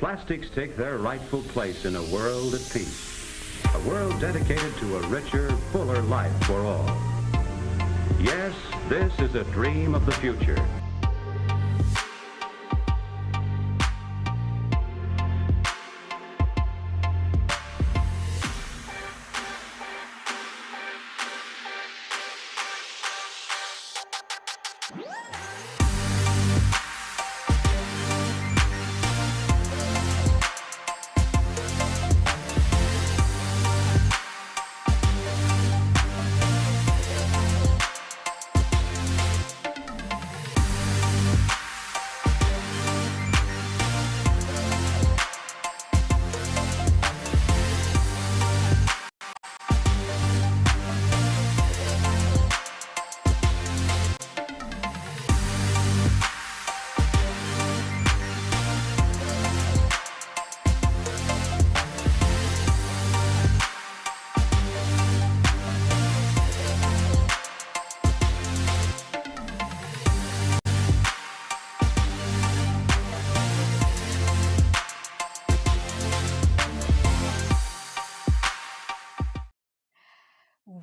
Plastics take their rightful place in a world at peace. A world dedicated to a richer, fuller life for all. Yes, this is a dream of the future.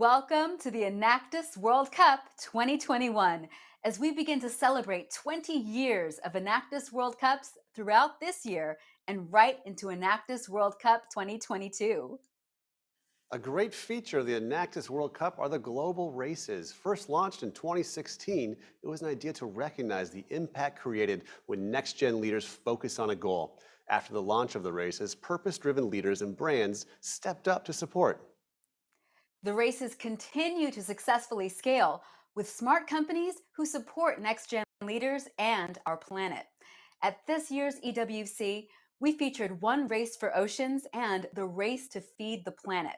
Welcome to the Enactus World Cup 2021, as we begin to celebrate 20 years of Enactus World Cups throughout this year and right into Enactus World Cup 2022. A great feature of the Enactus World Cup are the global races. First launched in 2016, it was an idea to recognize the impact created when next-gen leaders focus on a goal. After the launch of the races, purpose-driven leaders and brands stepped up to support. The races continue to successfully scale with smart companies who support next-gen leaders and our planet. At this year's EWC, we featured One Race for Oceans and the Race to Feed the Planet.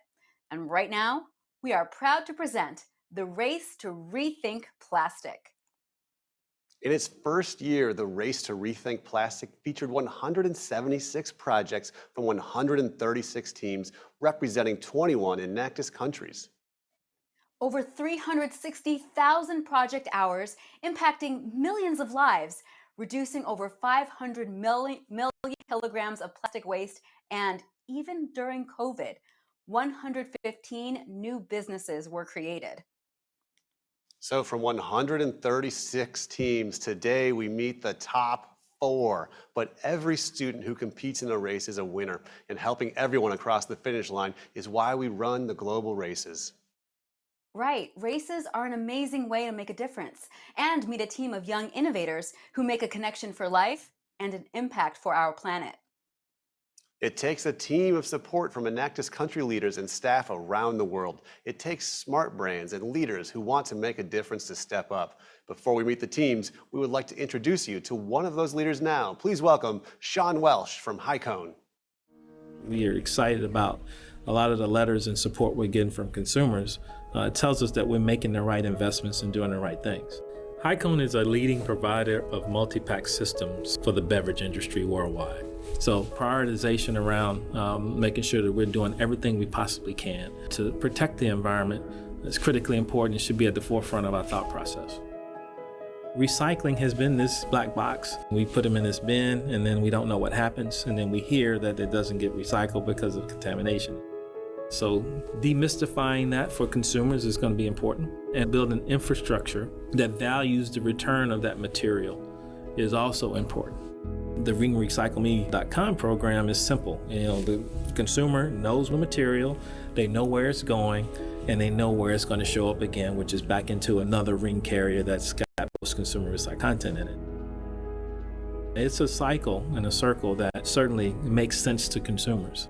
And right now, we are proud to present the Race to Rethink Plastic. In its first year, the Race to Rethink Plastic featured 176 projects from 136 teams representing 21 Enactus countries. Over 360,000 project hours impacting millions of lives, reducing over 500 million kilograms of plastic waste, and even during COVID, 115 new businesses were created. So from 136 teams, today we meet the top 4. But every student who competes in a race is a winner, and helping everyone across the finish line is why we run the global races. Right, races are an amazing way to make a difference and meet a team of young innovators who make a connection for life and an impact for our planet. It takes a team of support from Enactus country leaders and staff around the world. It takes smart brands and leaders who want to make a difference to step up. Before we meet the teams, we would like to introduce you to one of those leaders now. Please welcome Sean Welsh from Highcone. We are excited about a lot of the letters and support we're getting from consumers. It tells us that we're making the right investments and doing the right things. Highcone is a leading provider of multi-pack systems for the beverage industry worldwide. So prioritization around making sure that we're doing everything we possibly can to protect the environment is critically important and should be at the forefront of our thought process. Recycling has been this black box. We put them in this bin and then we don't know what happens, and then we hear that it doesn't get recycled because of contamination. So demystifying that for consumers is going to be important, and building infrastructure that values the return of that material is also important. The ringrecycleme.com program is simple. The consumer knows the material, they know where it's going, and they know where it's going to show up again, which is back into another ring carrier that's got post-consumer recycled content in it. It's a cycle and a circle that certainly makes sense to consumers.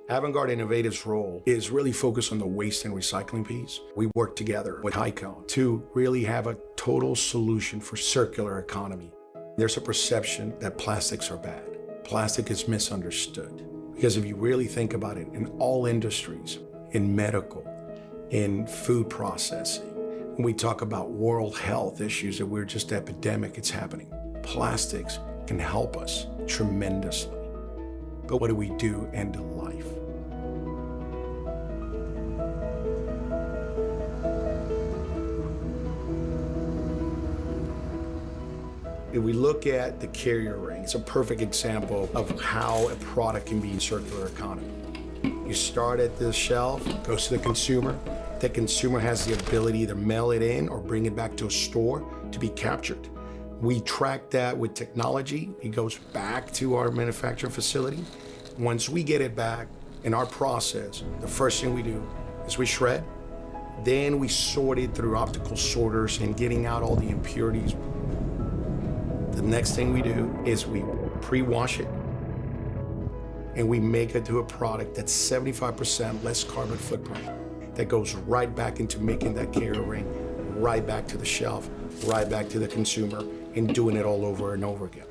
Avant-Garde Innovative's role is really focused on the waste and recycling piece. We work together with Highcone to really have a total solution for circular economy. There's a perception that plastics are bad. Plastic is misunderstood. Because if you really think about it, in all industries, in medical, in food processing, when we talk about world health issues that we're just epidemic, it's happening. Plastics can help us tremendously. But what do we do end of life? If we look at the carrier ring, it's a perfect example of how a product can be in circular economy. You start at the shelf, goes to the consumer. The consumer has the ability to mail it in or bring it back to a store to be captured. We track that with technology. It goes back to our manufacturing facility. Once we get it back in our process, the first thing we do is we shred. Then we sort it through optical sorters and getting out all the impurities. The next thing we do is we pre-wash it and we make it to a product that's 75% less carbon footprint that goes right back into making that carrier ring, right back to the shelf, right back to the consumer, and doing it all over and over again.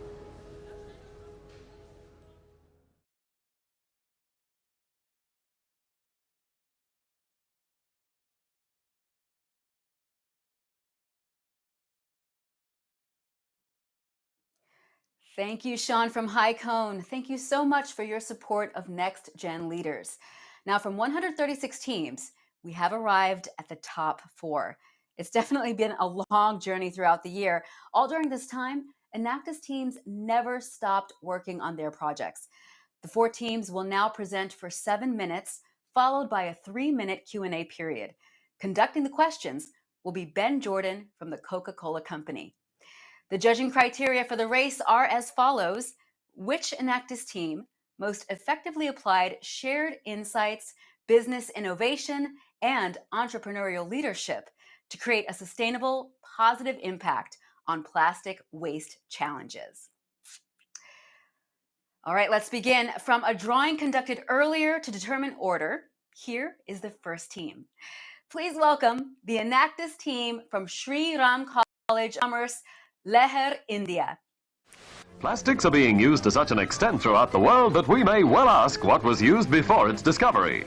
Thank you, Sean from High Cone. Thank you so much for your support of Next Gen Leaders. Now, from 136 teams, we have arrived at the top 4. It's definitely been a long journey throughout the year. All during this time, Enactus teams never stopped working on their projects. The 4 teams will now present for 7 minutes, followed by a 3-minute Q&A period. Conducting the questions will be Ben Jordan from the Coca-Cola Company. The judging criteria for the race are as follows: which Enactus team most effectively applied shared insights, business innovation, and entrepreneurial leadership to create a sustainable, positive impact on plastic waste challenges. All right, let's begin. From a drawing conducted earlier to determine order, here is the first team. Please welcome the Enactus team from Sri Ram College of Commerce, Leher, India. Plastics are being used to such an extent throughout the world that we may well ask what was used before its discovery.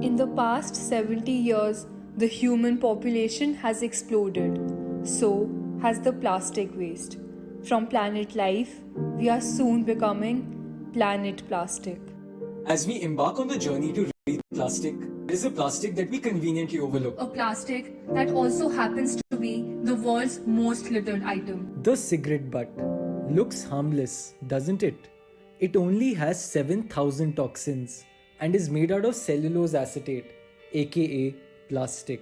In the past 70 years, the human population has exploded. So has the plastic waste. From planet life, we are soon becoming planet plastic. As we embark on the journey to reduce plastic, there is a plastic that we conveniently overlook. A plastic that also happens to be the world's most littered item. The cigarette butt looks harmless, doesn't it? It only has 7,000 toxins and is made out of cellulose acetate, aka plastic.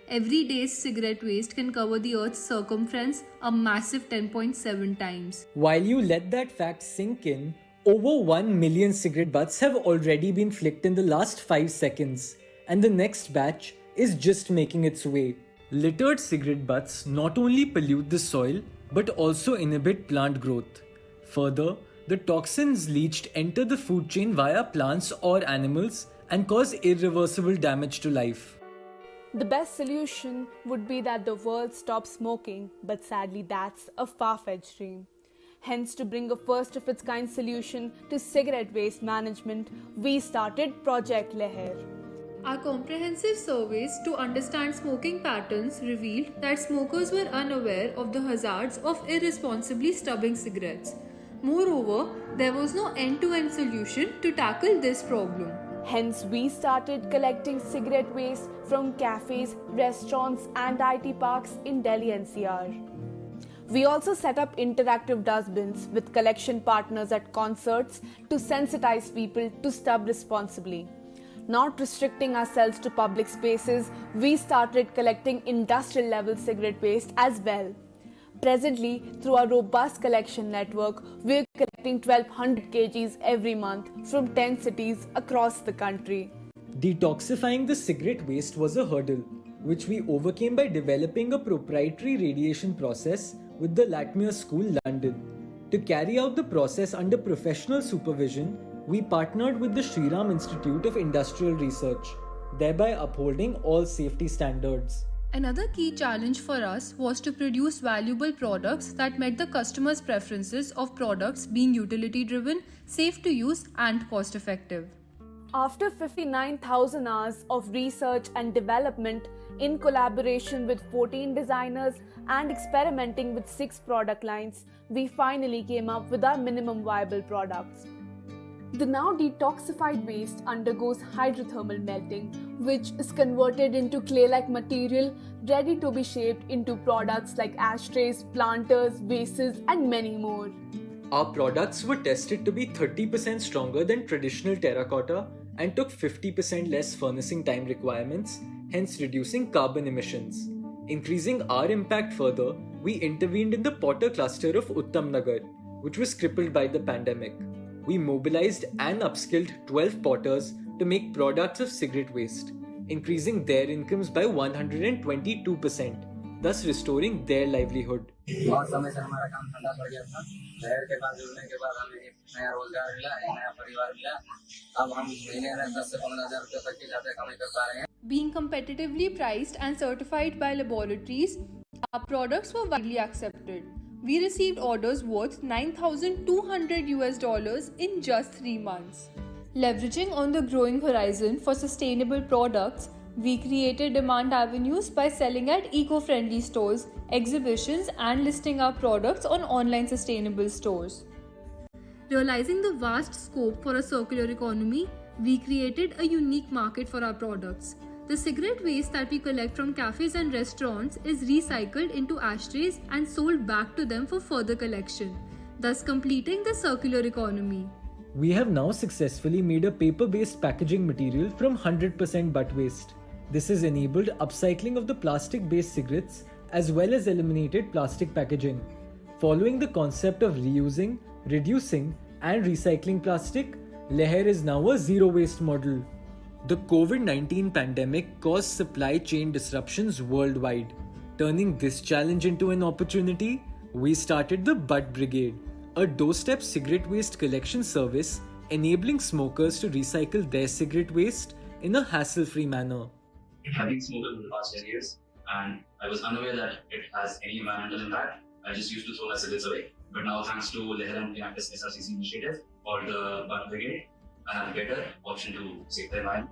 Every day's cigarette waste can cover the Earth's circumference a massive 10.7 times. While you let that fact sink in, over 1 million cigarette butts have already been flicked in the last 5 seconds, and the next batch is just making its way. Littered cigarette butts not only pollute the soil, but also inhibit plant growth. Further, the toxins leached enter the food chain via plants or animals and cause irreversible damage to life. The best solution would be that the world stops smoking, but sadly that's a far-fetched dream. Hence, to bring a first-of-its-kind solution to cigarette waste management, we started Project Leher. Our comprehensive surveys to understand smoking patterns revealed that smokers were unaware of the hazards of irresponsibly stubbing cigarettes. Moreover, there was no end-to-end solution to tackle this problem. Hence, we started collecting cigarette waste from cafes, restaurants and IT parks in Delhi NCR. We also set up interactive dustbins with collection partners at concerts to sensitize people to stub responsibly. Not restricting ourselves to public spaces, we started collecting industrial-level cigarette waste as well. Presently, through our robust collection network, we're collecting 1,200 kgs every month from 10 cities across the country. Detoxifying the cigarette waste was a hurdle, which we overcame by developing a proprietary radiation process with the Latmere School, London. To carry out the process under professional supervision, we partnered with the Shriram Institute of Industrial Research, thereby upholding all safety standards. Another key challenge for us was to produce valuable products that met the customer's preferences of products being utility-driven, safe to use and cost-effective. After 59,000 hours of research and development in collaboration with 14 designers and experimenting with 6 product lines, we finally came up with our minimum viable products. The now detoxified waste undergoes hydrothermal melting, which is converted into clay-like material ready to be shaped into products like ashtrays, planters, vases, and many more. Our products were tested to be 30% stronger than traditional terracotta and took 50% less furnacing time requirements, hence reducing carbon emissions. Increasing our impact further, we intervened in the potter cluster of Uttamnagar, which was crippled by the pandemic. We mobilized and upskilled 12 potters to make products of cigarette waste, increasing their incomes by 122%, thus restoring their livelihood. बहुत समय से हमारा काम ठंडा पड़ गया था। लहर के बाद जुड़ने के बाद हमें एक नया रोजगार मिला, एक नया परिवार मिला। अब हम महीने में 10 से 15,000 रुपये तक की ज़्यादा कमाई कर पा रहे हैं। Being competitively priced and certified by laboratories, our products were widely accepted. We received orders worth $9,200 in just 3 months. Leveraging on the growing horizon for sustainable products, we created demand avenues by selling at eco-friendly stores, exhibitions, and listing our products on online sustainable stores. Realizing the vast scope for a circular economy, we created a unique market for our products. The cigarette waste that we collect from cafes and restaurants is recycled into ashtrays and sold back to them for further collection, thus completing the circular economy. We have now successfully made a paper-based packaging material from 100% butt waste. This has enabled upcycling of the plastic-based cigarettes as well as eliminated plastic packaging. Following the concept of reusing, reducing, and recycling plastic, Leher is now a zero-waste model. The COVID-19 pandemic caused supply chain disruptions worldwide. Turning this challenge into an opportunity, we started the Butt Brigade, a doorstep cigarette waste collection service enabling smokers to recycle their cigarette waste in a hassle-free manner. I've been smoking for the past 10 years and I was unaware that it has any environmental impact. I just used to throw my cigarettes away. But now, thanks to Leher and Enactus SRCC initiative or the Butt Brigade, I have a better option to save the environment.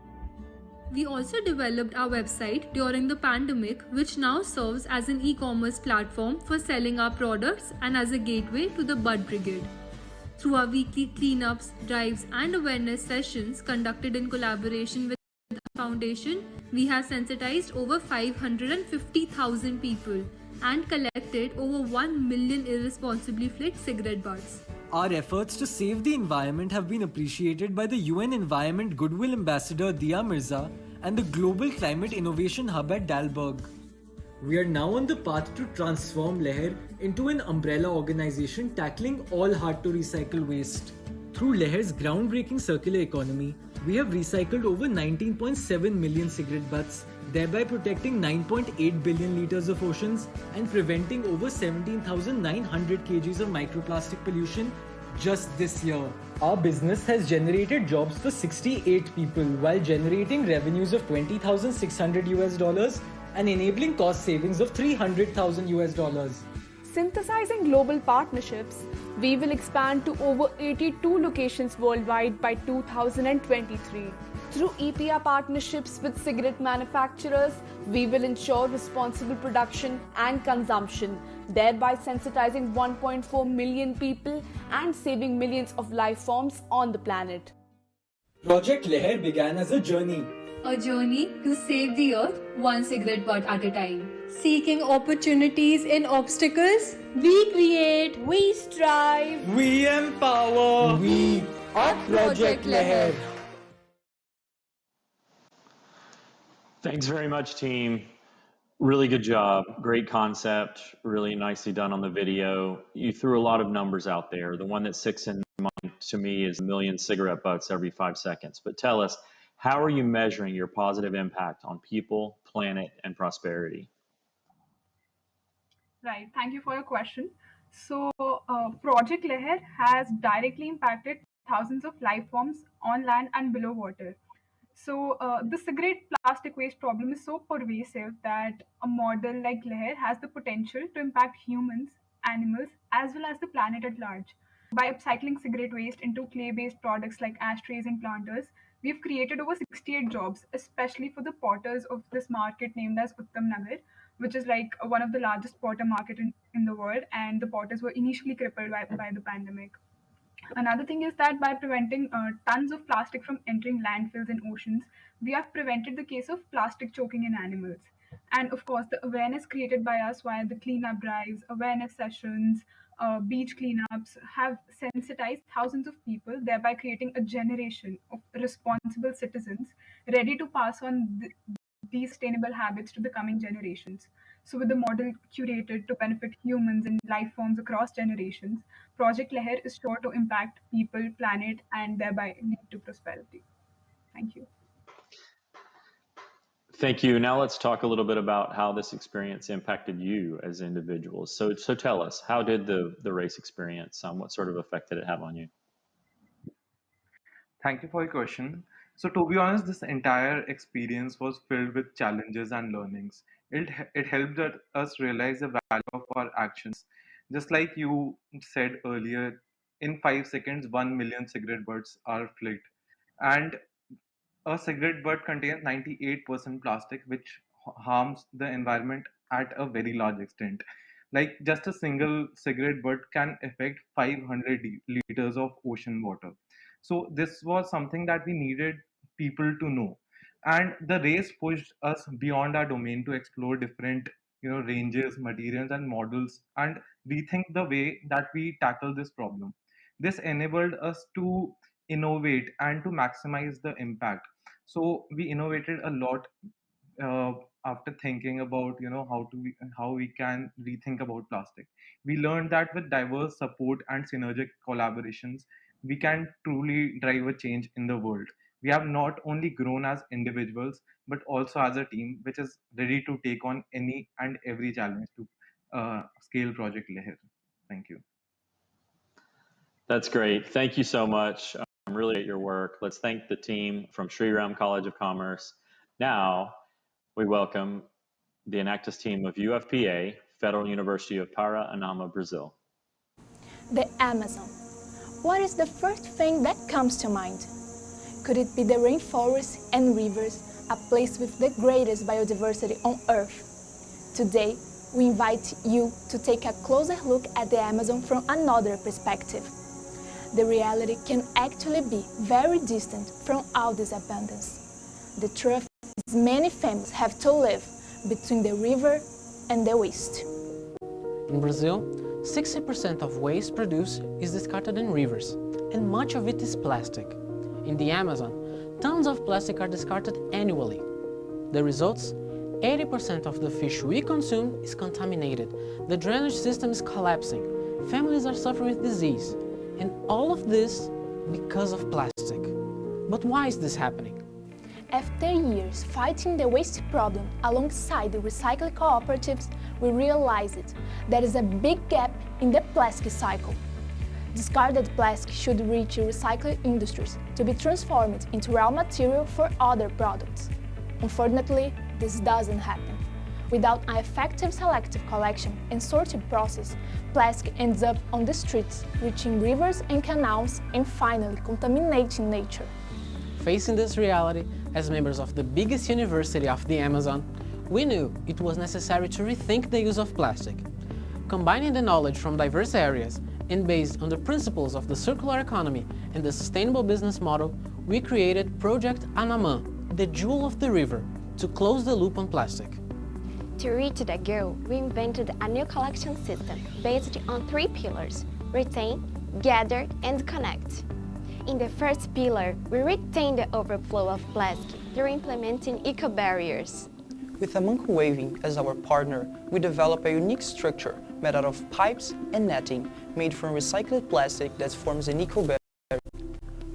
We also developed our website during the pandemic, which now serves as an e-commerce platform for selling our products and as a gateway to the Butt Brigade. Through our weekly cleanups, drives, and awareness sessions conducted in collaboration with the foundation, we have sensitized over 550,000 people and collected over 1 million irresponsibly flicked cigarette butts. Our efforts to save the environment have been appreciated by the UN Environment Goodwill Ambassador Dia Mirza and the Global Climate Innovation Hub at Dalberg. We are now on the path to transform Leher into an umbrella organization tackling all hard-to-recycle waste. Through Leher's groundbreaking circular economy, we have recycled over 19.7 million cigarette butts, thereby protecting 9.8 billion liters of oceans and preventing over 17,900 kgs of microplastic pollution just this year. Our business has generated jobs for 68 people while generating revenues of $20,600 and enabling cost savings of $300,000. Synthesizing global partnerships, we will expand to over 82 locations worldwide by 2023. Through EPR partnerships with cigarette manufacturers, we will ensure responsible production and consumption, thereby sensitizing 1.4 million people and saving millions of life forms on the planet. Project Leher began as a journey. A journey to save the earth one cigarette butt at a time. Seeking opportunities in obstacles, we create, we strive, we empower, we are Project Leher. Thanks very much, team. Really good job. Great concept. Really nicely done on the video. You threw a lot of numbers out there. The one that sticks in mind to me is 1 million cigarette butts every 5 seconds. But tell us, how are you measuring your positive impact on people, planet, and prosperity? Right. Thank you for your question. So, Project Leher has directly impacted thousands of life forms on land and below water. So, the cigarette plastic waste problem is so pervasive that a model like Leher has the potential to impact humans, animals, as well as the planet at large. By upcycling cigarette waste into clay-based products like ashtrays and planters, we've created over 68 jobs, especially for the potters of this market named as Uttamnagar, which is like one of the largest potter market in the world, and the potters were initially crippled by the pandemic. Another thing is that by preventing tons of plastic from entering landfills and oceans, we have prevented the case of plastic choking in animals. And of course, the awareness created by us via the cleanup drives, awareness sessions, beach cleanups have sensitized thousands of people, thereby creating a generation of responsible citizens ready to pass on these sustainable habits to the coming generations. So, with the model curated to benefit humans and life forms across generations, Project Leher is sure to impact people, planet, and thereby lead to prosperity. Thank you. Thank you. Now let's talk a little bit about how this experience impacted you as individuals. So tell us, how did the race experience, what sort of effect did it have on you? Thank you for your question. So, to be honest, this entire experience was filled with challenges and learnings. It helped us realize the value of our actions. Just like you said earlier, in 5 seconds, 1 million cigarette butts are flicked. And a cigarette butt contains 98% plastic, which harms the environment at a very large extent. Like just a single cigarette butt can affect 500 liters of ocean water. So this was something that we needed people to know. And the race pushed us beyond our domain to explore different, ranges, materials, and models, and rethink the way that we tackle this problem. This enabled us to innovate and to maximize the impact. So we innovated a lot uh, after thinking about how we can rethink about plastic. We learned that with diverse support and synergic collaborations, we can truly drive a change in the world. We have not only grown as individuals but also as a team which is ready to take on any and every challenge to scale Project Leher. Thank you. That's great. Thank you so much. I'm really at your work. Let's thank the team from Sri Ram College of Commerce. Now, we welcome the Enactus team of UFPA, Federal University of Paraná, Brazil. The Amazon. What is the first thing that comes to mind? Could it be the rainforests and rivers, a place with the greatest biodiversity on Earth? Today, we invite you to take a closer look at the Amazon from another perspective. The reality can actually be very distant from all this abundance. The truth is many families have to live between the river and the waste. In Brazil, 60% of waste produced is discarded in rivers, and much of it is plastic. In the Amazon, tons of plastic are discarded annually. The results? 80% of the fish we consume is contaminated, the drainage system is collapsing, families are suffering with disease, and all of this because of plastic. But why is this happening? After years fighting the waste problem alongside the recycling cooperatives, we realized there is a big gap in the plastic cycle. Discarded plastic should reach recycling industries to be transformed into raw material for other products. Unfortunately, this doesn't happen. Without an effective selective collection and sorting process, plastic ends up on the streets, reaching rivers and canals, and finally contaminating nature. Facing this reality, as members of the biggest university of the Amazon, we knew it was necessary to rethink the use of plastic. Combining the knowledge from diverse areas and based on the principles of the circular economy and the sustainable business model, we created Project Anamã, the jewel of the river, to close the loop on plastic. To reach that goal, we invented a new collection system based on 3 pillars: retain, gather, and connect. In the first pillar, we retain the overflow of plastic through implementing eco-barriers. With Amanco Waving as our partner, we developed a unique structure made out of pipes and netting made from recycled plastic that forms an eco-barrier.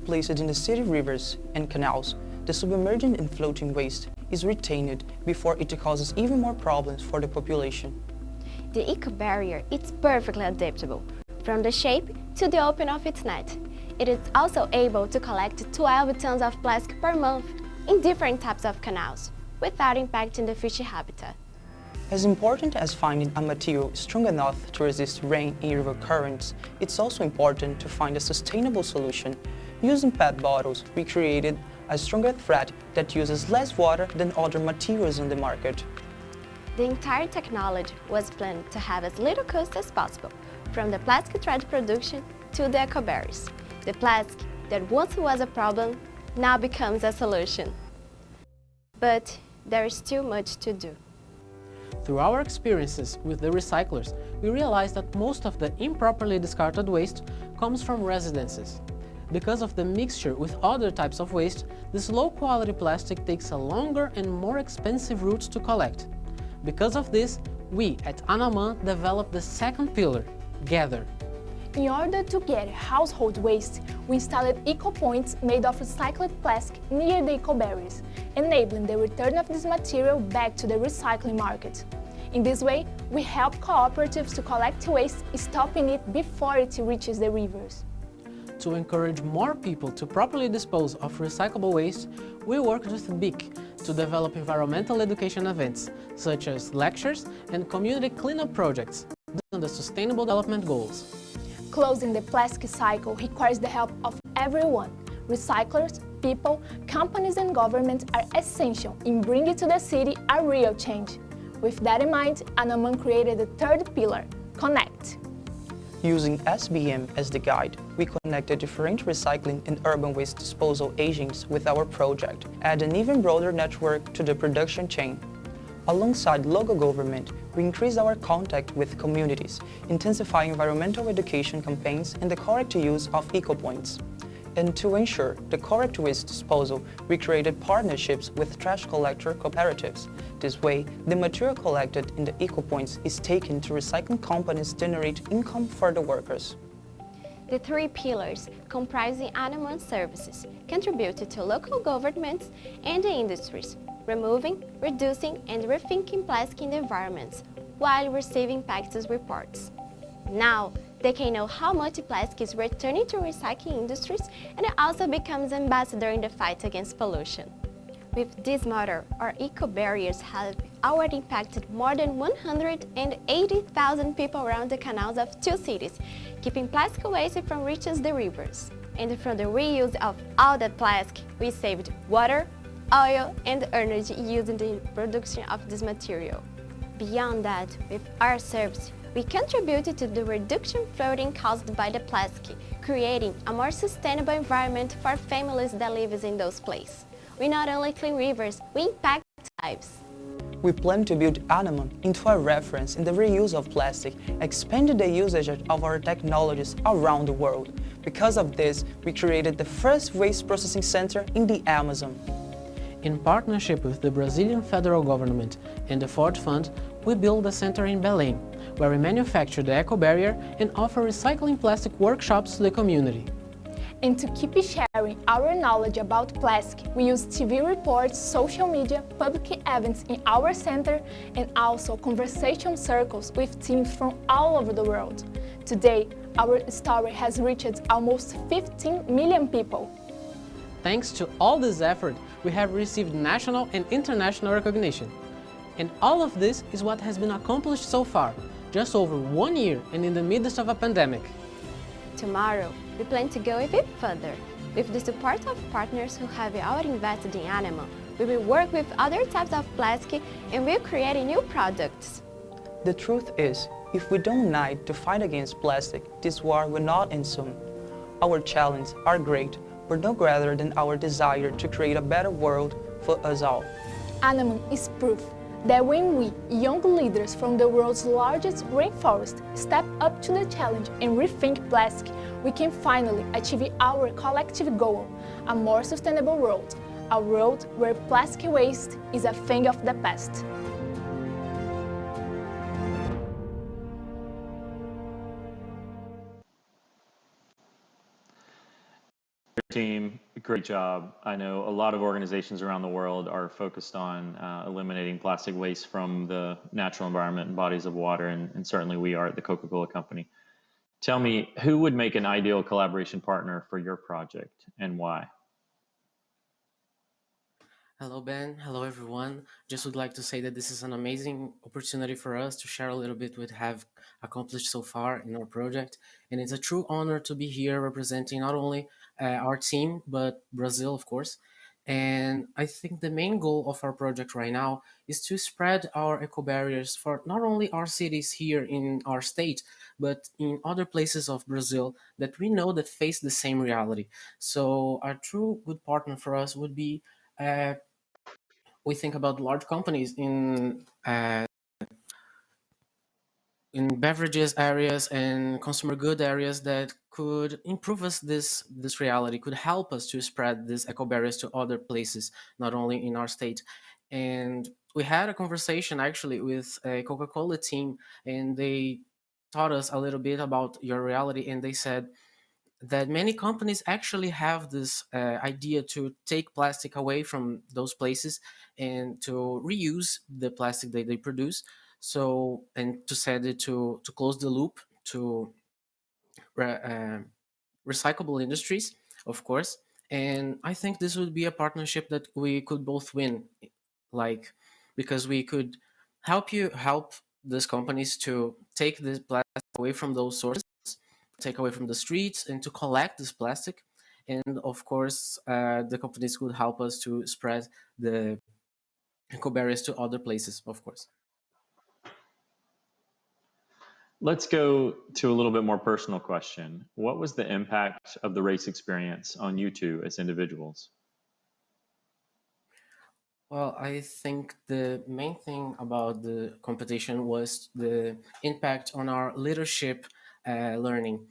Placed in the city rivers and canals, the submerged and floating waste is retained before it causes even more problems for the population. The eco-barrier is perfectly adaptable, from the shape to the opening of its net. It is also able to collect 12 tons of plastic per month in different types of canals, without impacting the fish habitat. As important as finding a material strong enough to resist rain in river currents, it's also important to find a sustainable solution. Using PET bottles, we created a stronger thread that uses less water than other materials on the market. The entire technology was planned to have as little cost as possible, from the plastic thread production to the eco-barriers. The plastic that once was a problem now becomes a solution. But there is still much to do. Through our experiences with the recyclers, we realized that most of the improperly discarded waste comes from residences. Because of the mixture with other types of waste, this low-quality plastic takes a longer and more expensive route to collect. Because of this, we at Anaman developed the second pillar, Gather. In order to get household waste, we installed eco-points made of recycled plastic near the eco-barriers, enabling the return of this material back to the recycling market. In this way, we help cooperatives to collect waste, stopping it before it reaches the rivers. To encourage more people to properly dispose of recyclable waste, we worked with BIC to develop environmental education events, such as lectures and community cleanup projects, based on the Sustainable Development Goals. Closing the plastic cycle requires the help of everyone. Recyclers, people, companies and governments are essential in bringing to the city a real change. With that in mind, Anaman created the third pillar, Connect. Using SBM as the guide, we connected different recycling and urban waste disposal agents with our project, add an even broader network to the production chain. Alongside local government, we increase our contact with communities, intensifying environmental education campaigns and the correct use of eco-points. And to ensure the correct waste disposal, we created partnerships with trash collector cooperatives. This way, the material collected in the eco-points is taken to recycling companies to generate income for the workers. The three pillars comprising Anaman services contributed to local governments and the industries, removing, reducing, and rethinking plastic in the environments, while receiving practice reports. Now, they can know how much plastic is returning to recycling industries and it also becomes ambassador in the fight against pollution. With this model, our eco-barriers have already impacted more than 180,000 people around the canals of 2 cities, keeping plastic waste from reaching the rivers. And from the reuse of all that plastic, we saved water, oil, and energy used in the production of this material. Beyond that, with our service, we contributed to the reduction of flooding caused by the plastic, creating a more sustainable environment for families that live in those places. We not only clean rivers, we impact lives. We plan to build Anaman into a reference in the reuse of plastic, expanding the usage of our technologies around the world. Because of this, we created the first waste processing center in the Amazon. In partnership with the Brazilian federal government and the Ford Fund, we built a center in Belém, where we manufacture the eco-barrier and offer recycling plastic workshops to the community. And to keep sharing our knowledge about plastic, we use TV reports, social media, public events in our center, and also conversation circles with teams from all over the world. Today, our story has reached almost 15 million people. Thanks to all this effort, we have received national and international recognition. And all of this is what has been accomplished so far, just over 1 year and in the midst of a pandemic. Tomorrow, we plan to go even further. With the support of partners who have already invested in Anaman, we will work with other types of plastic and will create new products. The truth is, if we don't unite to fight against plastic, this war will not end soon. Our challenges are great, but no greater than our desire to create a better world for us all. Anaman is proof that when we, young leaders from the world's largest rainforest, step up to the challenge and rethink plastic, we can finally achieve our collective goal, a more sustainable world, a world where plastic waste is a thing of the past. Team, great job. I know a lot of organizations around the world are focused on eliminating plastic waste from the natural environment and bodies of water, and certainly we are at the Coca-Cola Company. Tell me, who would make an ideal collaboration partner for your project and why? Hello, Ben. Hello, everyone. Just would like to say that this is an amazing opportunity for us to share a little bit what we have accomplished so far in our project. And it's a true honor to be here representing not only our team, but Brazil, of course. And I think the main goal of our project right now is to spread our eco barriers for not only our cities here in our state, but in other places of Brazil that we know that face the same reality. So a true good partner for us would be, we think about large companies in beverages areas and consumer good areas that could improve us this reality, could help us to spread these eco barriers to other places, not only in our state. And we had a conversation actually with a Coca-Cola team, and they taught us a little bit about your reality, and they said that many companies actually have this idea to take plastic away from those places and to reuse the plastic that they produce, so and to send it to close the loop to recyclable industries, of course. And I think this would be a partnership that we could both win, like, because we could help these companies to take this plastic away from those sources, take away from the streets, and to collect this plastic. And of course, the companies could help us to spread the eco barriers to other places, of course. Let's go to a little bit more personal question. What was the impact of the race experience on you two as individuals? Well, I think the main thing about the competition was the impact on our leadership learning.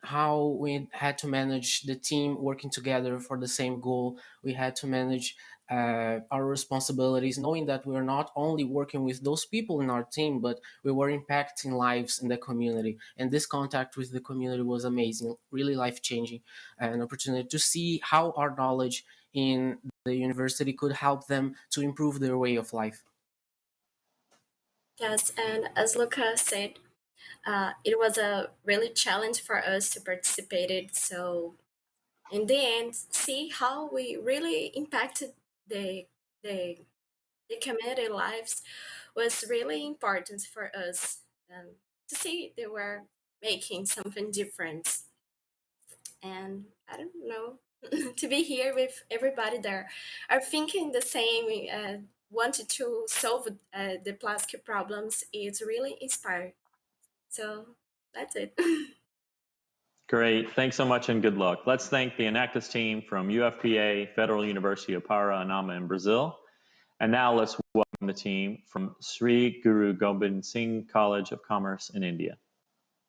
How we had to manage the team working together for the same goal. We had to manage our responsibilities, knowing that we were not only working with those people in our team, but we were impacting lives in the community. And this contact with the community was amazing, really life-changing, an opportunity to see how our knowledge in the university could help them to improve their way of life. Yes, and as Luca said, it was a really challenge for us to participate it. So in the end, see how we really impacted the the, the community lives was really important for us to see they were making something different. And I don't know, to be here with everybody there are thinking the same, wanted to solve the plastic problems is really inspired. So that's it. Great. Thanks so much and good luck. Let's thank the Enactus team from UFPA, Federal University of Paraná in Brazil. And now let's welcome the team from Sri Guru Gobind Singh College of Commerce in India.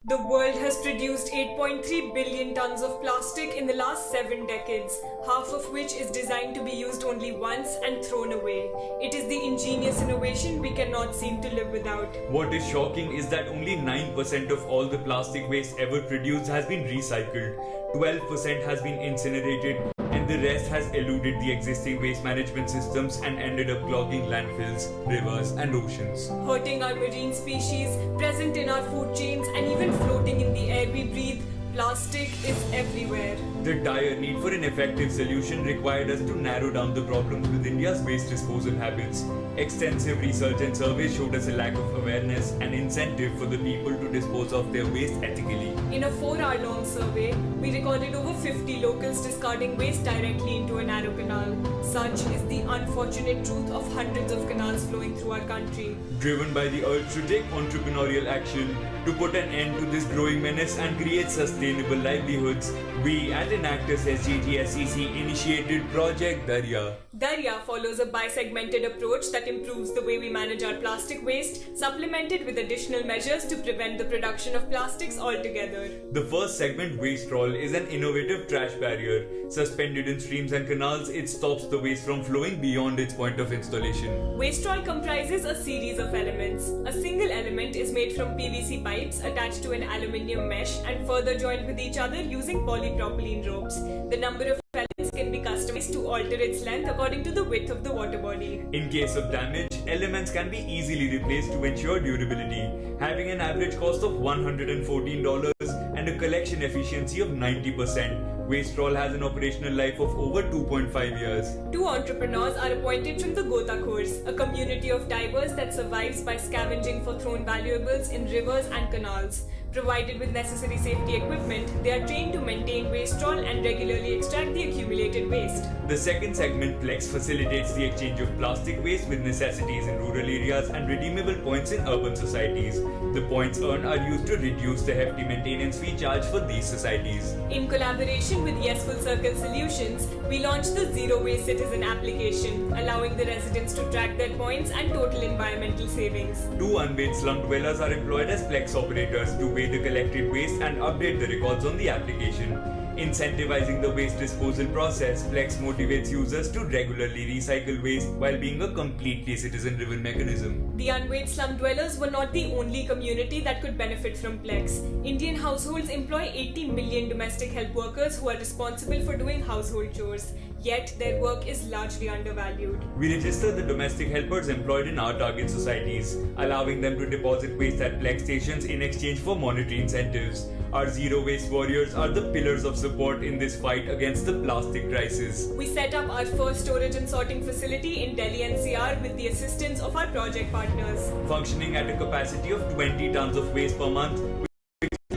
The world has produced 8.3 billion tons of plastic in the last 7 decades, half of which is designed to be used only once and thrown away. It is the ingenious innovation we cannot seem to live without. What is shocking is that only 9% of all the plastic waste ever produced has been recycled, 12% has been incinerated, and the rest has eluded the existing waste management systems and ended up clogging landfills, rivers, and oceans. Hurting our marine species, present in our food chains, and even floating in the air we breathe. Plastic is everywhere. The dire need for an effective solution required us to narrow down the problems with India's waste disposal habits. Extensive research and surveys showed us a lack of awareness and incentive for the people to dispose of their waste ethically. In a 4-hour-long survey, we recorded over 50 locals discarding waste directly into a narrow canal. Such is the unfortunate truth of hundreds of canals flowing through our country. Driven by the urge to take entrepreneurial action to put an end to this growing menace and create sustainable livelihoods, we at Enactus SGTSCC initiated Project Darya. Darya follows a bisegmented approach that improves the way we manage our plastic waste, supplemented with additional measures to prevent the production of plastics altogether. The first segment, Waste Roll, is an innovative trash barrier. Suspended in streams and canals, it stops the waste from flowing beyond its point of installation. Waste Roll comprises a series of elements. A single element is made from PVC pipes attached to an aluminium mesh and further joined with each other using polypropylene ropes. The number of elements can be customized to alter its length according to the width of the water body. In case of damage, elements can be easily replaced to ensure durability, having an average cost of $114 and a collection efficiency of 90%. Waste Roll has an operational life of over 2.5 years. 2 entrepreneurs are appointed from the Gotakhors, a community of divers that survives by scavenging for thrown valuables in rivers and canals. Provided with necessary safety equipment, they are trained to maintain waste trawl and regularly extract the accumulated waste. The second segment, Plex, facilitates the exchange of plastic waste with necessities in rural areas and redeemable points in urban societies. The points earned are used to reduce the hefty maintenance fee charged for these societies. In collaboration with Yes Full Circle Solutions, we launched the Zero Waste Citizen application, allowing the residents to track their points and total environmental savings. 2 unpaid slum dwellers are employed as Plex operators to weigh the collected waste and update the records on the application. Incentivizing the waste disposal process, Plex motivates users to regularly recycle waste while being a completely citizen-driven mechanism. The unweighted slum dwellers were not the only community that could benefit from Plex. Indian households employ 80 million domestic help workers who are responsible for doing household chores. Yet their work is largely undervalued. We register the domestic helpers employed in our target societies, allowing them to deposit waste at Plex stations in exchange for monetary incentives. Our zero waste warriors are the pillars of support in this fight against the plastic crisis. We set up our first storage and sorting facility in Delhi NCR with the assistance of our project partners. Functioning at a capacity of 20 tons of waste per month,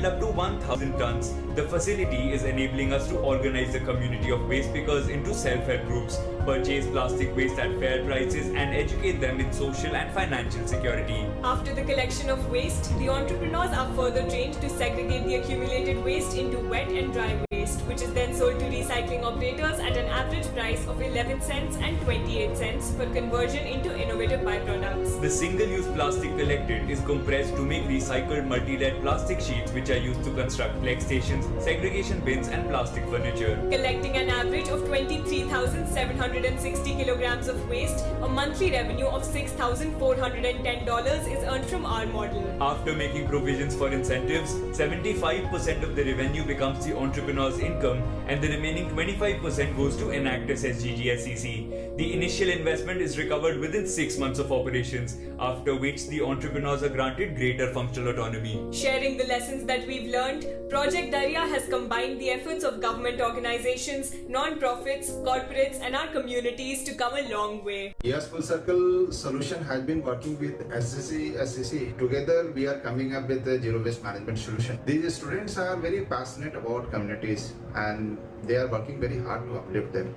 up to 1,000 tons. The facility is enabling us to organize the community of waste pickers into self-help groups, purchase plastic waste at fair prices and educate them in social and financial security. After the collection of waste, the entrepreneurs are further trained to segregate the accumulated waste into wet and dry waste, which is then sold to recycling operators at an average price of 11 cents and 28 cents for conversion into innovative byproducts. The single-use plastic collected is compressed to make recycled multi-layered plastic sheets which are used to construct Plex stations, segregation bins and plastic furniture. Collecting an average of 23,760 kilograms of waste, a monthly revenue of $6,410 is earned from our model. After making provisions for incentives, 75% of the revenue becomes the entrepreneur's income and the remaining 25% goes to Enactus SGGSCC. The initial investment is recovered within 6 months of operations, after which the entrepreneurs are granted greater functional autonomy. Sharing the lessons that we've learned, Project Darya has combined the efforts of government organizations, non-profits, corporates and our communities to come a long way. Yes Full Circle Solution has been working with SCC. Together we are coming up with a zero waste management solution. These students are very passionate about communities and they are working very hard to uplift them.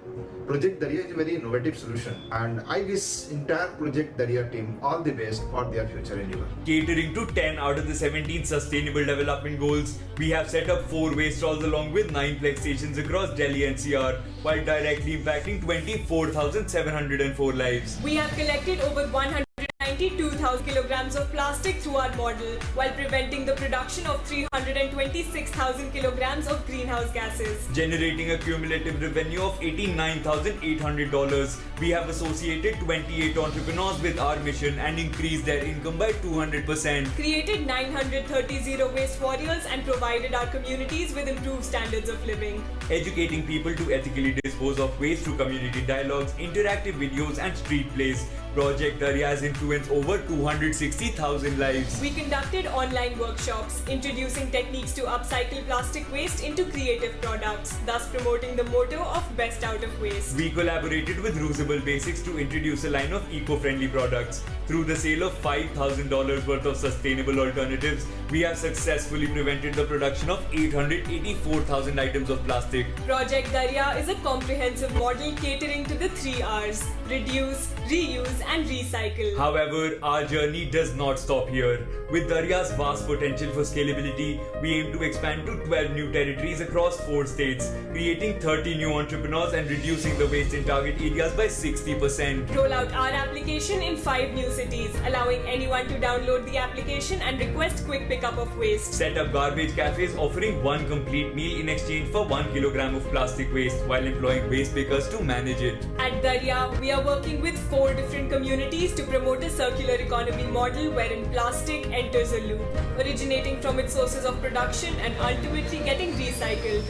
Project Darya is a very innovative solution and I wish entire Project Darya team all the best for their future endeavor. Catering to 10 out of the 17 Sustainable Development Goals, we have set up 4 waste stalls along with 9 Plex stations across Delhi NCR while directly impacting 24,704 lives. We have collected over 192,000 kilograms of plastic through our model while preventing the production of 326,000 kilograms of greenhouse gases. Generating a cumulative revenue of $89,800, we have associated 28 entrepreneurs with our mission and increased their income by 200%. Created 930 zero waste warriors and provided our communities with improved standards of living. Educating people to ethically dispose of waste through community dialogues, interactive videos and street plays. Project Darya has influenced over 260,000 lives. We conducted online workshops, introducing techniques to upcycle plastic waste into creative products, thus promoting the motto of best out of waste. We collaborated with Reusable Basics to introduce a line of eco-friendly products. Through the sale of $5,000 worth of sustainable alternatives, we have successfully prevented the production of 884,000 items of plastic. Project Darya is a comprehensive model catering to the 3 R's: reduce, reuse and recycle. However, our journey does not stop here. With Darya's vast potential for scalability, we aim to expand to 12 new territories across 4 states, creating 30 new entrepreneurs and reducing the waste in target areas by 60%. Roll out our application in 5 new cities, allowing anyone to download the application and request quick pickup of waste. Set up garbage cafes offering 1 complete meal in exchange for 1 kilogram of plastic waste while employing waste pickers to manage it. At Darya, we are working with 4 different communities to promote a circular economy model wherein plastic enters a loop, originating from its sources of production and ultimately getting recycled.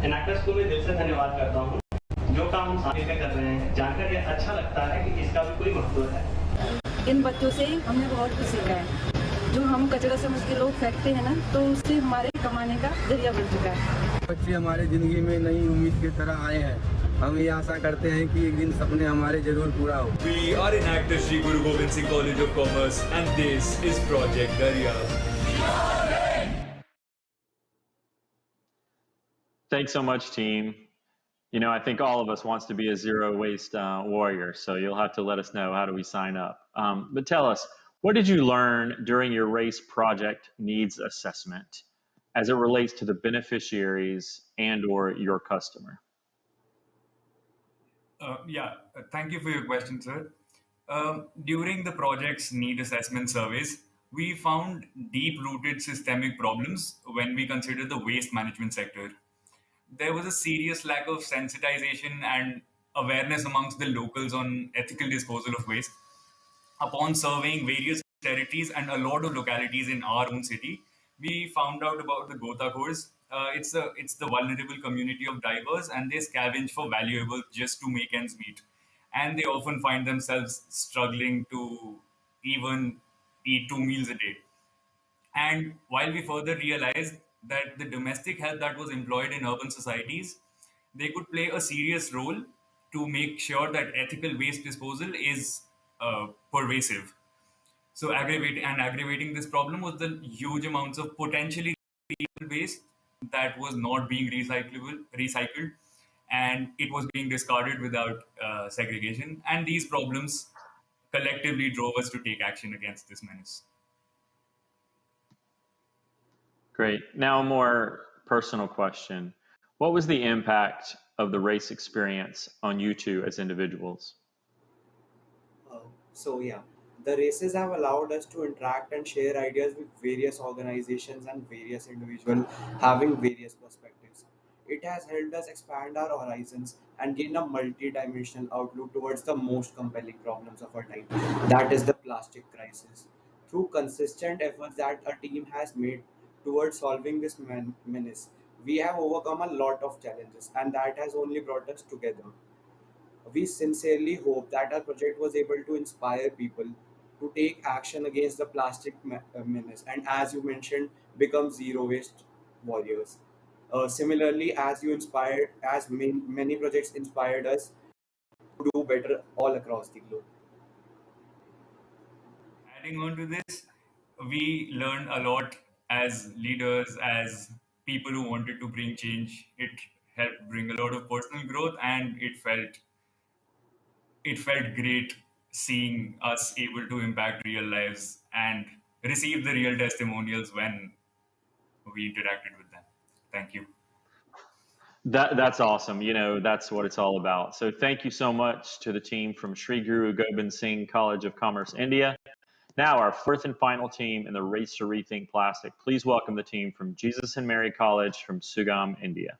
Enactus को मैं दिल से धन्यवाद करता हूँ। जो काम हम साथ में कर रहे हैं, जानकर ये अच्छा लगता है कि इसका भी कोई महत्व है। इन बच्चों से हमने बहुत कुछ सीखा है। जो हम कचरा समझ के लोग फेंकते हैं ना, तो उससे हमारे कमाने का जरिया बन चुका है। बच्चे हमारे जिंदगी में नई उम्मीद की तरह आए हैं। हम ये आशा करते हैं कि एक दिन सपने हमारे जरूर पूरा हो। We are Enactus Shri Guru Gobind Singh College of Commerce and this is Project Darya. Thanks so much, team. You know, I think all of us wants to be a zero waste warrior, so you'll have to let us know how do we sign up. But tell us, what did you learn during your race project needs assessment as it relates to the beneficiaries and or your customer? Thank you for your question, sir. During the project's need assessment surveys, we found deep-rooted systemic problems when we consider the waste management sector. There was a serious lack of sensitization and awareness amongst the locals on ethical disposal of waste. Upon surveying various territories and a lot of localities in our own city, we found out about the Gothakors. It's the vulnerable community of divers, and they scavenge for valuables just to make ends meet. And they often find themselves struggling to even eat 2 meals a day. And while we further realized that the domestic help that was employed in urban societies, they could play a serious role to make sure that ethical waste disposal is pervasive. So aggravating this problem was the huge amounts of potentially recyclable waste that was not being recycled, and it was being discarded without segregation. And these problems collectively drove us to take action against this menace. Great. Now a more personal question. What was the impact of the race experience on you two as individuals? The races have allowed us to interact and share ideas with various organizations and various individuals having various perspectives. It has helped us expand our horizons and gain a multi-dimensional outlook towards the most compelling problems of our time, that is the plastic crisis. Through consistent efforts that our team has made towards solving this menace, we have overcome a lot of challenges, and that has only brought us together. We sincerely hope that our project was able to inspire people to take action against the plastic menace and, as you mentioned, become zero waste warriors. Similarly, many projects inspired us to do better all across the globe. Adding on to this, we learned a lot as leaders, as people who wanted to bring change. It helped bring a lot of personal growth, and it felt great seeing us able to impact real lives and receive the real testimonials when we interacted with them. Thank you. That's awesome. You know, that's what it's all about. So thank you so much to the team from Sri Guru Gobind Singh College of Commerce, India. Now our fourth and final team in the race to rethink plastic. Please welcome the team from Jesus and Mary College from Sugam, India.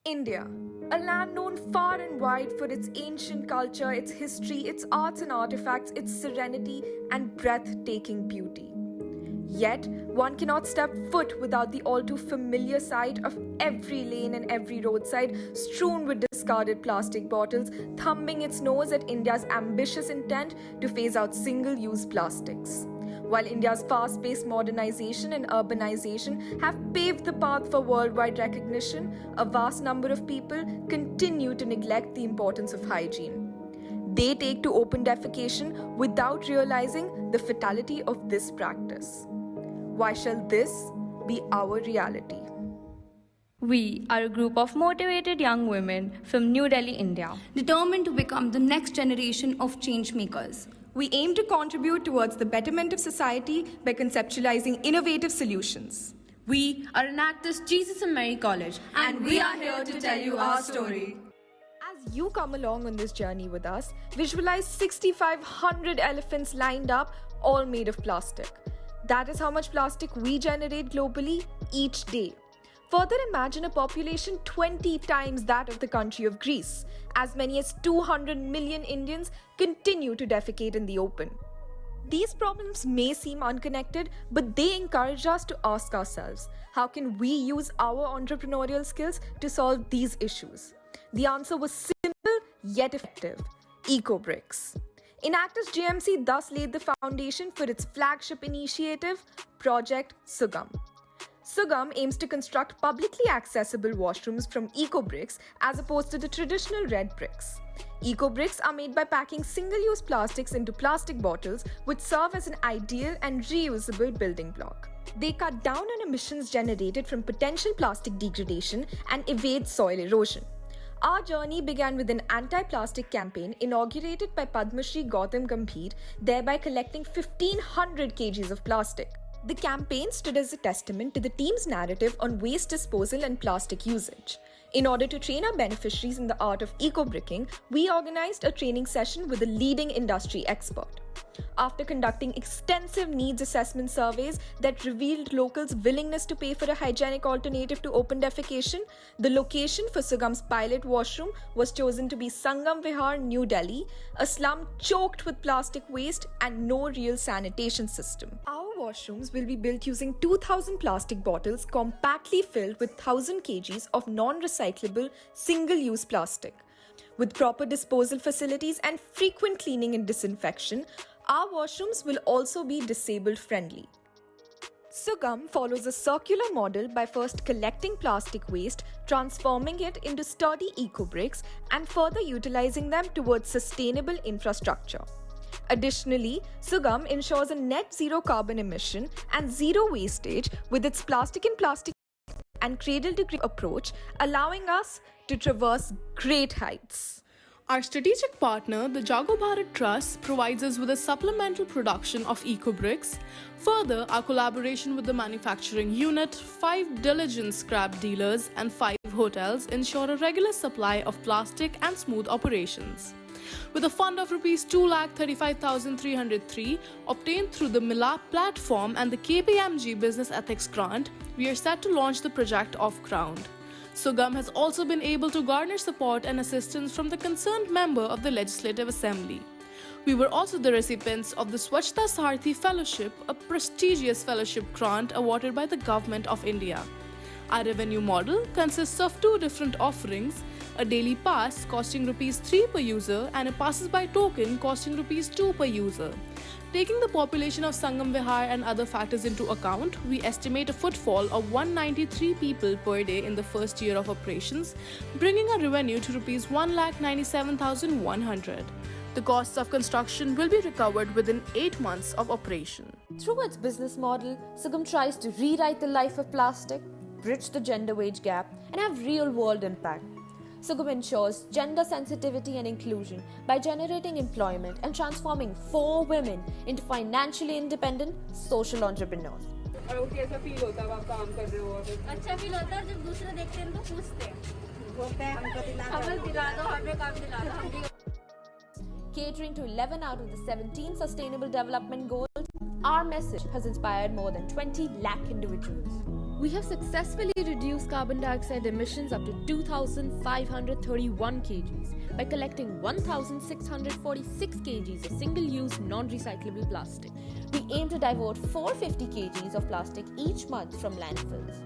India, a land known far and wide for its ancient culture, its history, its arts and artifacts, its serenity and breathtaking beauty. Yet, one cannot step foot without the all too familiar sight of every lane and every roadside strewn with discarded plastic bottles, thumbing its nose at India's ambitious intent to phase out single-use plastics. While India's fast-paced modernization and urbanization have paved the path for worldwide recognition, a vast number of people continue to neglect the importance of hygiene. They take to open defecation without realizing the fatality of this practice. Why shall this be our reality? We are a group of motivated young women from New Delhi, India, determined to become the next generation of change makers. We aim to contribute towards the betterment of society by conceptualizing innovative solutions. We are Enactus Jesus and Mary College, and we are here to tell you our story. As you come along on this journey with us, visualize 6,500 elephants lined up, all made of plastic. That is how much plastic we generate globally each day. Further, imagine a population 20 times that of the country of Greece. As many as 200 million Indians continue to defecate in the open. These problems may seem unconnected, but they encourage us to ask ourselves, how can we use our entrepreneurial skills to solve these issues? The answer was simple yet effective: eco-bricks. Enactus GMC thus laid the foundation for its flagship initiative, Project Sugam. Sugam aims to construct publicly accessible washrooms from eco-bricks as opposed to the traditional red bricks. Eco-bricks are made by packing single-use plastics into plastic bottles, which serve as an ideal and reusable building block. They cut down on emissions generated from potential plastic degradation and evade soil erosion. Our journey began with an anti-plastic campaign inaugurated by Padma Shri Gautam Gambhir, thereby collecting 1,500 kgs of plastic. The campaign stood as a testament to the team's narrative on waste disposal and plastic usage. In order to train our beneficiaries in the art of eco-bricking, we organized a training session with a leading industry expert. After conducting extensive needs assessment surveys that revealed locals' willingness to pay for a hygienic alternative to open defecation, the location for Sugam's pilot washroom was chosen to be Sangam Vihar, New Delhi, a slum choked with plastic waste and no real sanitation system. Our washrooms will be built using 2,000 plastic bottles compactly filled with 1,000 kgs of non-recyclable single-use plastic. With proper disposal facilities and frequent cleaning and disinfection, our washrooms will also be disabled friendly. Sugam follows a circular model by first collecting plastic waste, transforming it into sturdy eco-bricks, and further utilizing them towards sustainable infrastructure. Additionally, Sugam ensures a net zero carbon emission and zero wastage with its plastic in plastic and cradle-to-grave approach, allowing us to traverse great heights. Our strategic partner, the Jago Bharat Trust, provides us with a supplemental production of eco-bricks. Further, our collaboration with the manufacturing unit, 5 diligent scrap dealers and 5 hotels ensure a regular supply of plastic and smooth operations. With a fund of Rs 2,35,303 obtained through the MILAP platform and the KPMG Business Ethics Grant, we are set to launch the project off-ground. Sugam has also been able to garner support and assistance from the concerned member of the Legislative Assembly. We were also the recipients of the Swachhta Sarthi Fellowship, a prestigious fellowship grant awarded by the Government of India. Our revenue model consists of 2 different offerings, a daily pass costing Rs 3 per user and a passes-by token costing Rs 2 per user. Taking the population of Sangam Vihar and other factors into account, we estimate a footfall of 193 people per day in the first year of operations, bringing our revenue to Rs 1,97,100. The costs of construction will be recovered within 8 months of operation. Through its business model, Sugam tries to rewrite the life of plastic, bridge the gender wage gap, and have real-world impact. Sugam ensures gender sensitivity and inclusion by generating employment and transforming 4 women into financially independent social entrepreneurs. और वो कैसा feel होता है आप काम कर रहे हो? अच्छा फील होता है जब दूसरे देखते हैं तो पूछते हैं, बोलते हैं हमको दिला दो, हमें दिला दो, हमें काम दिला दो, हम भी. Catering to 11 out of the 17 Sustainable Development Goals, our message has inspired more than 20 lakh individuals. We have successfully reduced carbon dioxide emissions up to 2,531 kgs by collecting 1,646 kgs of single-use non-recyclable plastic. We aim to divert 450 kgs of plastic each month from landfills.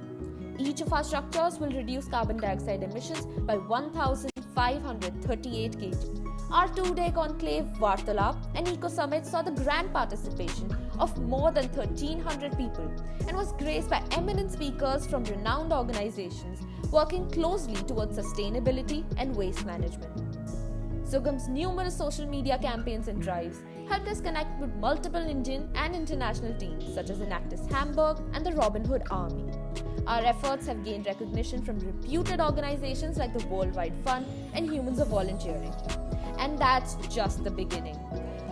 Each of our structures will reduce carbon dioxide emissions by 1,538 kg. Our 2-day conclave, Vartalap and Eco Summit saw the grand participation of more than 1,300 people and was graced by eminent speakers from renowned organizations working closely towards sustainability and waste management. Sugam's numerous social media campaigns and drives helped us connect with multiple Indian and international teams such as Enactus Hamburg and the Robin Hood Army. Our efforts have gained recognition from reputed organizations like the Worldwide Fund and Humans of Volunteering. And that's just the beginning.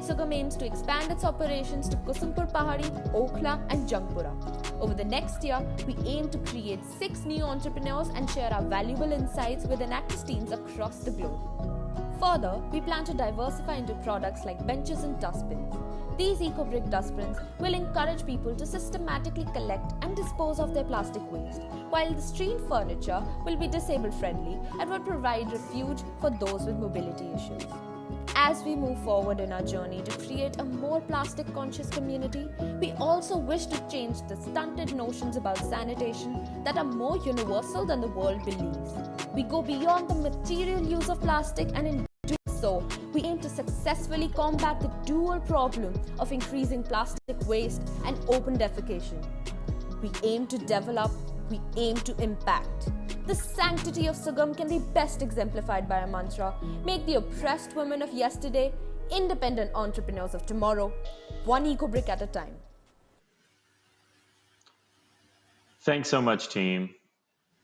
Sugam aims to expand its operations to Kusumpur Pahari, Okhla and Jangpura. Over the next year, we aim to create 6 new entrepreneurs and share our valuable insights with Enactus teams across the globe. Further, we plan to diversify into products like benches and dustbins. These eco-brick dustbins will encourage people to systematically collect and dispose of their plastic waste, while the street furniture will be disabled friendly and will provide refuge for those with mobility issues. As we move forward in our journey to create a more plastic conscious community, we also wish to change the stunted notions about sanitation that are more universal than the world believes. We go beyond the material use of plastic, and in so, we aim to successfully combat the dual problem of increasing plastic waste and open defecation. We aim to develop, we aim to impact. The sanctity of Sugam can be best exemplified by a mantra: make the oppressed women of yesterday independent entrepreneurs of tomorrow, one eco brick at a time. Thanks so much, team.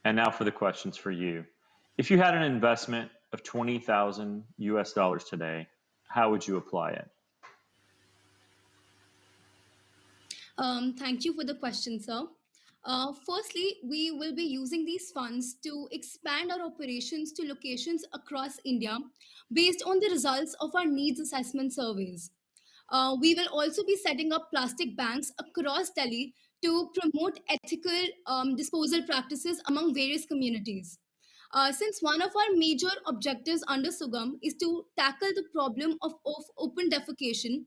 And now for the questions for you. If you had an investment of 20,000 US dollars today, how would you apply it? Thank you for the question, sir. Firstly, we will be using these funds to expand our operations to locations across India based on the results of our needs assessment surveys. We will also be setting up plastic banks across Delhi to promote ethical disposal practices among various communities. Since one of our major objectives under Sugam is to tackle the problem of open defecation,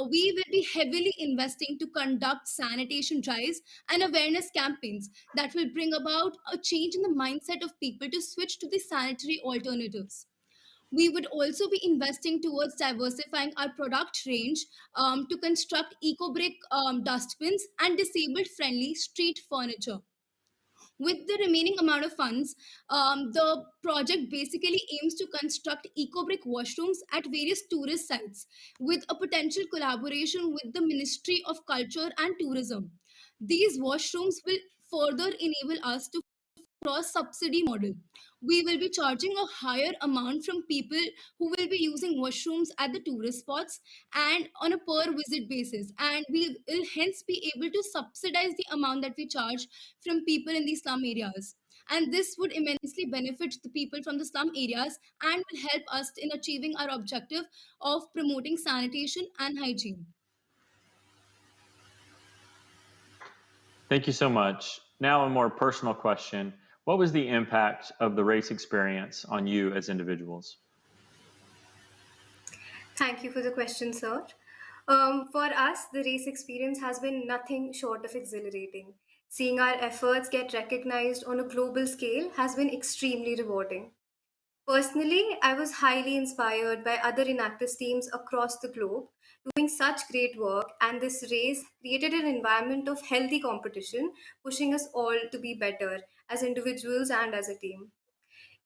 we will be heavily investing to conduct sanitation drives and awareness campaigns that will bring about a change in the mindset of people to switch to the sanitary alternatives. We would also be investing towards diversifying our product range to construct eco-brick dustbins and disabled friendly street furniture. With the remaining amount of funds, the project basically aims to construct eco-brick washrooms at various tourist sites with a potential collaboration with the Ministry of Culture and Tourism. These washrooms will further enable us to cross subsidy model. We will be charging a higher amount from people who will be using washrooms at the tourist spots and on a per visit basis. And we will hence be able to subsidize the amount that we charge from people in these slum areas. And this would immensely benefit the people from the slum areas and will help us in achieving our objective of promoting sanitation and hygiene. Thank you so much. Now a more personal question. What was the impact of the race experience on you as individuals? Thank you for the question, sir. For us, the race experience has been nothing short of exhilarating. Seeing our efforts get recognized on a global scale has been extremely rewarding. Personally, I was highly inspired by other Enactus teams across the globe doing such great work, and this race created an environment of healthy competition, pushing us all to be better as individuals and as a team.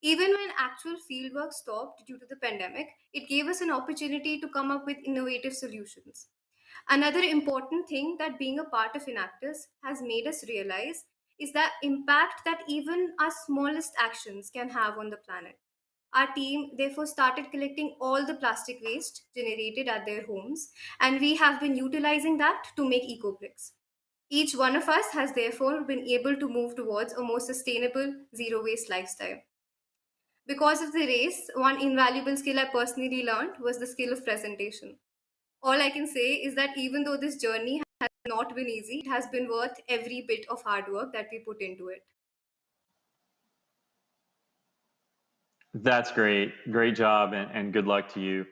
Even when actual fieldwork stopped due to the pandemic, it gave us an opportunity to come up with innovative solutions. Another important thing that being a part of Enactus has made us realize is the impact that even our smallest actions can have on the planet. Our team therefore started collecting all the plastic waste generated at their homes, and we have been utilizing that to make eco bricks. Each one of us has therefore been able to move towards a more sustainable, zero waste lifestyle. Because of the race, one invaluable skill I personally learned was the skill of presentation. All I can say is that even though this journey has not been easy, it has been worth every bit of hard work that we put into it. That's great. Great job and good luck to you.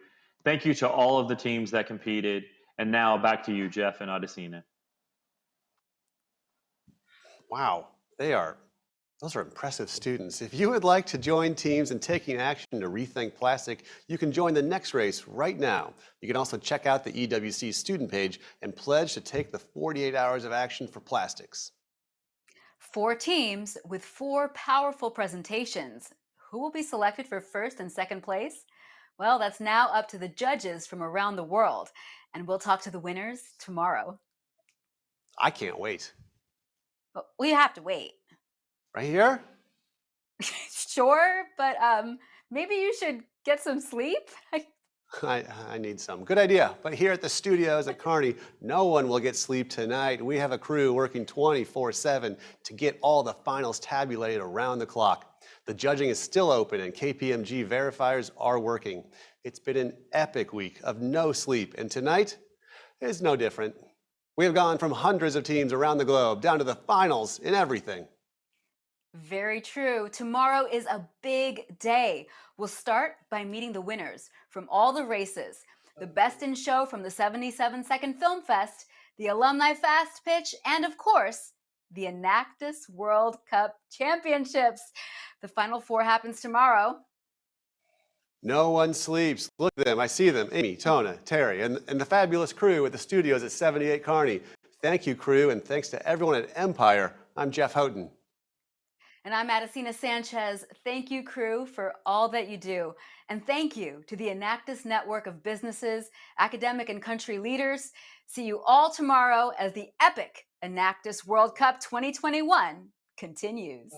Thank you to all of the teams that competed. And now back to you, Jeff and Odessina. Wow, those are impressive students. If you would like to join teams in taking action to rethink plastic, you can join the next race right now. You can also check out the EWC student page and pledge to take the 48 hours of action for plastics. 4 teams with 4 powerful presentations. Who will be selected for first and second place? Well, that's now up to the judges from around the world, and we'll talk to the winners tomorrow. I can't wait. But we have to wait. Right here? Sure, but maybe you should get some sleep. I need some. Good idea. But here at the studios at Kearney, no one will get sleep tonight. We have a crew working 24/7 to get all the finals tabulated around the clock. The judging is still open and KPMG verifiers are working. It's been an epic week of no sleep, and tonight is no different. We have gone from hundreds of teams around the globe down to the finals in everything. Very true. Tomorrow is a big day. We'll start by meeting the winners from all the races, the Best in Show from the 77-second Film Fest, the Alumni Fast Pitch, and of course, the Enactus World Cup Championships. The Final Four happens tomorrow. No one sleeps. Look at them. I see them. Amy, Tona, Terry, and the fabulous crew at the studios at 78 Kearney. Thank you, crew, and thanks to everyone at Empire. I'm Jeff Houghton. And I'm Adesina Sanchez. Thank you, crew, for all that you do. And thank you to the Enactus network of businesses, academic and country leaders. See you all tomorrow as the epic Enactus World Cup 2021 continues.